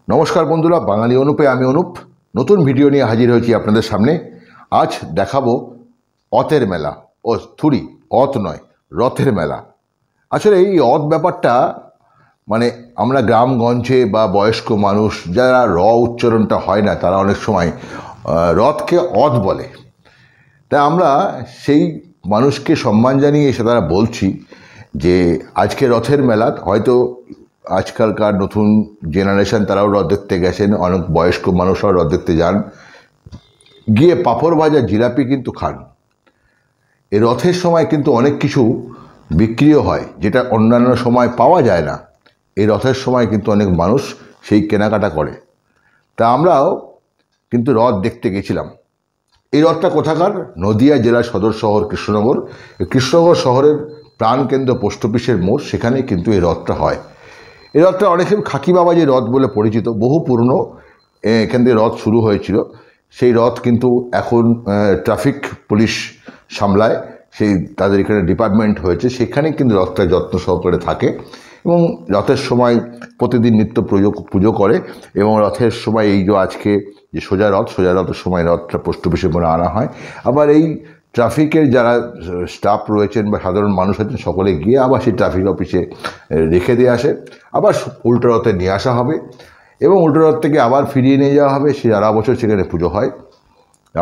নমস্কার বন্ধুরা, বাঙালি অনুপে আমি অনুপ নতুন ভিডিও নিয়ে হাজির হয়েছি আপনাদের সামনে। আজ দেখাবো অতের মেলা। অত নয়, রথের মেলা। আসলে এই অত ব্যাপারটা মানে আমরা গ্রামগঞ্জে বা বয়স্ক মানুষ যারা উচ্চারণটা হয় না তারা অনেক সময় রথকে অত বলে। তাই আমরা সেই মানুষকে সম্মান জানিয়ে এসে তারা বলছি যে আজকে রথের মেলা। হয়তো আজকালকার নতুন জেনারেশন তারাও রথ দেখতে গেছেন, অনেক বয়স্ক মানুষরাও রথ দেখতে যান, গিয়ে পাঁপড় ভাজা জিলাপি কিন্তু খান। এই রথের সময় কিন্তু অনেক কিছু বিক্রিও হয় যেটা অন্যান্য সময় পাওয়া যায় না। এই রথের সময় কিন্তু অনেক মানুষ সেই কেনাকাটা করে। তা আমরাও কিন্তু রথ দেখতে গেছিলাম। এই রথটা কোথাকার? নদিয়া জেলার সদর শহর কৃষ্ণনগর। কৃষ্ণনগর শহরের প্রাণকেন্দ্র পোস্ট অফিসের মোড়, সেখানে কিন্তু এই রথটা হয়। এই রথটা অনেকে খাকি বাবাজি রথ বলে পরিচিত, বহু পুরনো। এখান থেকে রথ শুরু হয়েছিল। সেই রথ কিন্তু এখন ট্রাফিক পুলিশ সামলায়, সেই তাদের এখানে ডিপার্টমেন্ট হয়েছে, সেখানে কিন্তু রথটা যত্ন সহকারে থাকে এবং রথের সময় প্রতিদিন নিত্য পুজো করে। এবং রথের সময় এই যে আজকে যে সোজা রথের সময় রথটা পোস্ট অফিসে মনে আনা হয়। আবার এই ট্রাফিকের যারা স্টাফ রয়েছেন বা সাধারণ মানুষ আছেন সকলে গিয়ে আবার সেই ট্রাফিক অফিসে রেখে দিয়ে আসে। আবার উল্টো রথে নিয়ে আসা হবে এবং উল্টো রথ থেকে আবার ফিরিয়ে নিয়ে যাওয়া হবে। সারা বছর সেখানে পুজো হয়,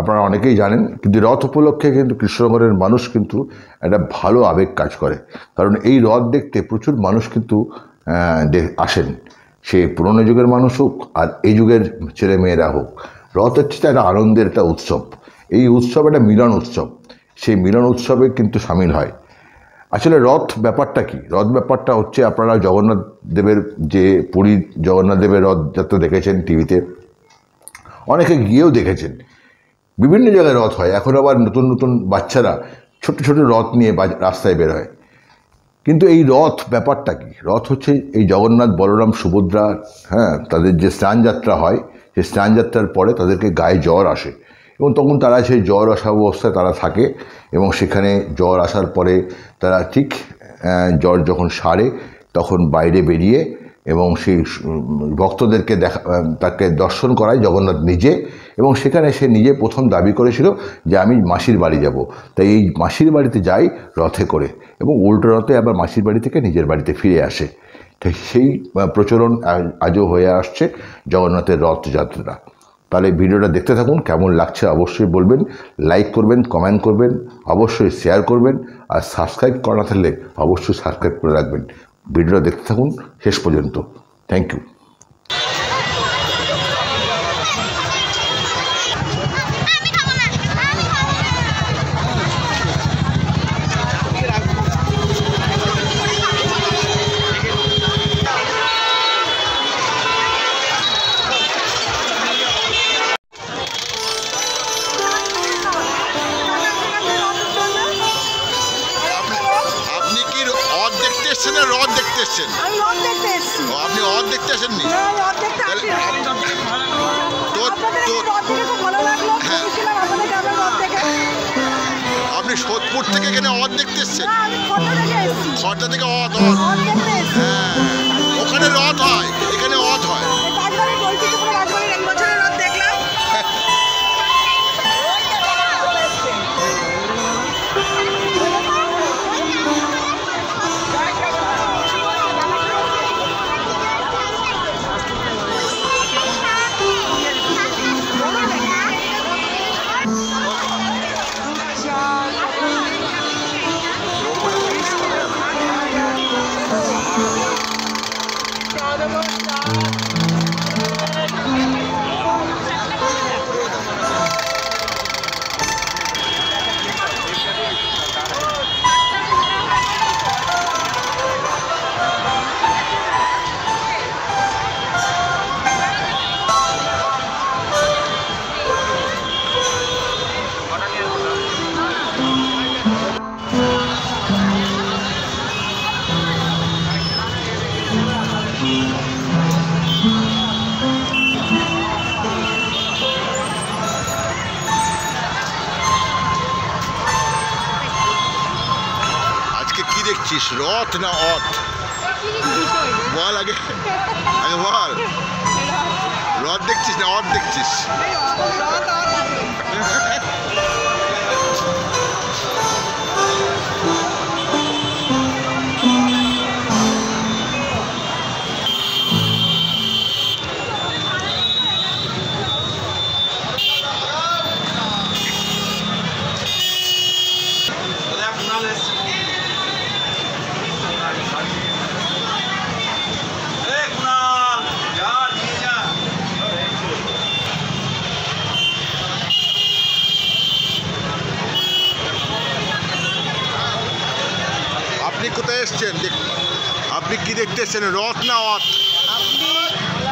আপনারা অনেকেই জানেন। কিন্তু রথ উপলক্ষে কিন্তু কৃষ্ণনগরের মানুষ কিন্তু একটা ভালো আবেগ কাজ করে, কারণ এই রথ দেখতে প্রচুর মানুষ কিন্তু আসেন। সে পুরনো যুগের মানুষ হোক আর এই যুগের ছেলে মেয়েরা হোক, রথ হচ্ছে একটা আনন্দের একটা উৎসব। এই উৎসব একটা মিলন উৎসব, সেই মিলন উৎসবে কিন্তু সামিল হয়। আসলে রথ ব্যাপারটা কি? রথ ব্যাপারটা হচ্ছে, আপনারা জগন্নাথ দেবের যে পুরীর জগন্নাথ দেবের রথযাত্রা দেখেছেন টিভিতে, অনেকে গিয়েও দেখেছেন। বিভিন্ন জায়গায় রথ হয়। এখন আবার নতুন নতুন বাচ্চারা ছোট ছোট রথ নিয়ে রাস্তায় বের হয়। কিন্তু এই রথ ব্যাপারটা কি? রথ হচ্ছে এই জগন্নাথ বলরাম সুভদ্রা, তাদের যে স্নানযাত্রা হয়, সেই স্নানযাত্রার পরে তাদেরকে গায়ে জ্বর আসে এবং তখন তারা সেই জ্বর আসা অবস্থায় তারা থাকে এবং সেখানে জ্বর আসার পরে তারা ঠিক জ্বর যখন সারে তখন বাইরে বেরিয়ে এবং সেই ভক্তদেরকে তাকে দর্শন করায় জগন্নাথ নিজে। এবং সেখানে সে নিজে প্রথম দাবি করেছিল যে আমি মাসির বাড়ি যাব, তাই এই মাসির বাড়িতে যাই রথে করে এবং উল্টো রথে আবার মাসির বাড়ি থেকে নিজের বাড়িতে ফিরে আসে। তাই সেই প্রচলন আজও হয়ে আসছে জগন্নাথের রথযাত্রা। তাহলে ভিডিওটা দেখতে থাকুন, কেমন লাগছে অবশ্যই বলবেন, লাইক করবেন, কমেন্ট করবেন, অবশ্যই শেয়ার করবেন, আর সাবস্ক্রাইব করা না থাকলে অবশ্যই সাবস্ক্রাইব করে রাখবেন। ভিডিওটা দেখতে থাকুন শেষ পর্যন্ত। Thank you. রথ দেখতে এসেছেন? আমি রথ দেখতে এসেছি। আপনি রথ দেখতে আসেননি? রথ দেখতে আসি। আপনি সোদপুর থেকে এখানে রথ দেখতে এসেছেন? খড়দা থেকে রথ? হ্যাঁ, ওখানে রথ হয়, এখানে রথ হয়। দেখছিস রথ না অথ? বল আগে, বল। অদ দেখছিস? আপনি কোথায় এসছেন? আপনি কি দেখতে এসছেন, রথ না অত? আপনি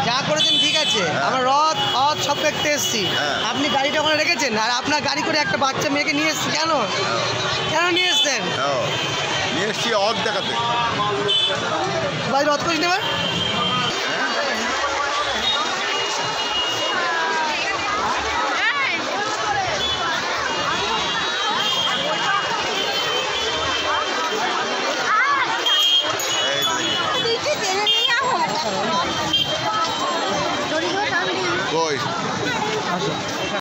যা করেছেন ঠিক আছে, আমরা রথ সব দেখতে এসেছি। আপনি গাড়িটা ওখানে রেখেছেন আর আপনার গাড়ি করে একটা বাচ্চা মেয়েকে নিয়ে এসছি কেন? কেন নিয়ে এসছেন? নিয়ে এসছি অত দেখাতে। ভাই রথ করিস নেবার